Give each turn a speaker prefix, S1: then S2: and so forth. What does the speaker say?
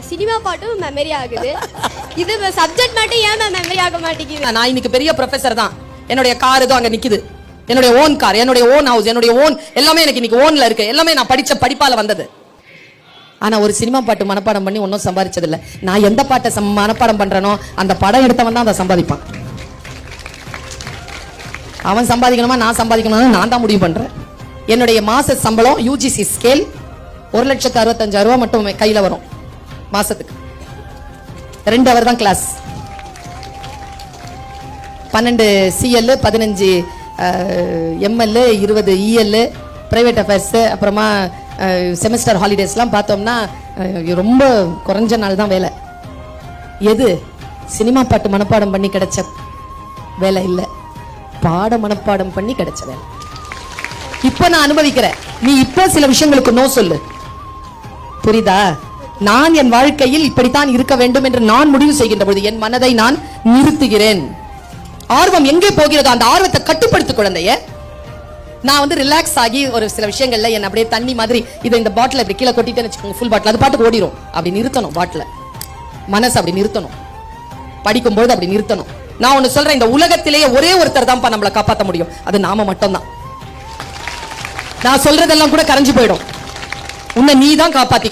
S1: Cinema பாட்டும் memory ஆகுது. இது சப்ஜெக்ட் மட்டும் ஏன் மெமரி ஆக மாட்டேங்குது?
S2: நான் இன்னைக்கு பெரிய ப்ரொஃபசர் தான். என்னுடைய கார் ஏதோ அங்க நிக்குது. என்னுடைய ஓன் கார், என்னுடைய ஓன் ஹவுஸ், என்னுடைய ஓன் எல்லாமே எனக்கு இன்னைக்கு ஓன்ல இருக்கு. எல்லாமே நான் படிச்ச படிப்பால வந்தது. ஆனா ஒரு சினிமா பாட்டு மனப்பாடம் பண்ணி ஒன்னும் சம்பாதிச்சது இல்ல. நான் எந்த பாட்டை மனப்பாடம் பண்றேனோ அந்த படம் எடுத்தவன் தான் அதை சம்பாதிப்பான். அவன் சம்பாதிக்கணுமா நான் சம்பாதிக்கணுமா நான் தான் முடிவு பண்றேன். என்னுடைய மாச சம்பளம் யூஜிசி ஸ்கேல் 1,65,000 ரூபாய் மட்டும் கையில வரும் மாசத்துக்கு. 2 hour தான் கிளாஸ். 12 CL, 15 ML, 20 EL, private affairs, அப்புறமா செமஸ்டர் ஹாலிடேஸ்லாம் பார்த்தோம்னா ரொம்ப குறைஞ்ச நாள் தான் வேலை. எது சினிமா பாட்டு மனப்பாடம் பண்ணி கிடைச்ச வேலை இல்லை, பாட மனப்பாடம் பண்ணி கிடைச்ச வேலை. இப்ப நான் அனுபவிக்கிறேன். நீ இப்போ சில விஷயங்களுக்கு நோ சொல்லு, புரியுதா? நான் என் வாழ்க்கையில் இப்படித்தான் இருக்க வேண்டும் என்று நான் முடிவு செய்கின்ற பொழுது என் மனதை நான் நிறுத்துகிறேன். ஆர்வம் எங்கே போகிறதோ அந்த ஆர்வத்தை கட்டுப்படுத்து குழந்தைய. நான் வந்து ரிலாக்ஸ் ஆகி ஒரு சில விஷயங்கள்ல என்ன அப்படியே தண்ணி மாதிரி இதை இந்த பாட்டில் இப்படி கீழே கொட்டிட்டேன்னு வச்சுக்கோங்க, ஃபுல் பாட்டில் அது பாட்டுக்கு ஓடிடும். அப்படி நிறுத்தணும் பாட்டில், மனசு அப்படி நிறுத்தணும். படிக்கும்போது அப்படி நிறுத்தணும். நான் ஒன்னு சொல்றேன், இந்த உலகத்திலேயே ஒரே ஒருத்தர் தான்ப்பா நம்மளை காப்பாற்ற முடியும், அது நாம மட்டும்தான். நான் சொல்றதெல்லாம் கூட கரைஞ்சு போயிடும். உன்னை நீ தான் காப்பாத்திக்க.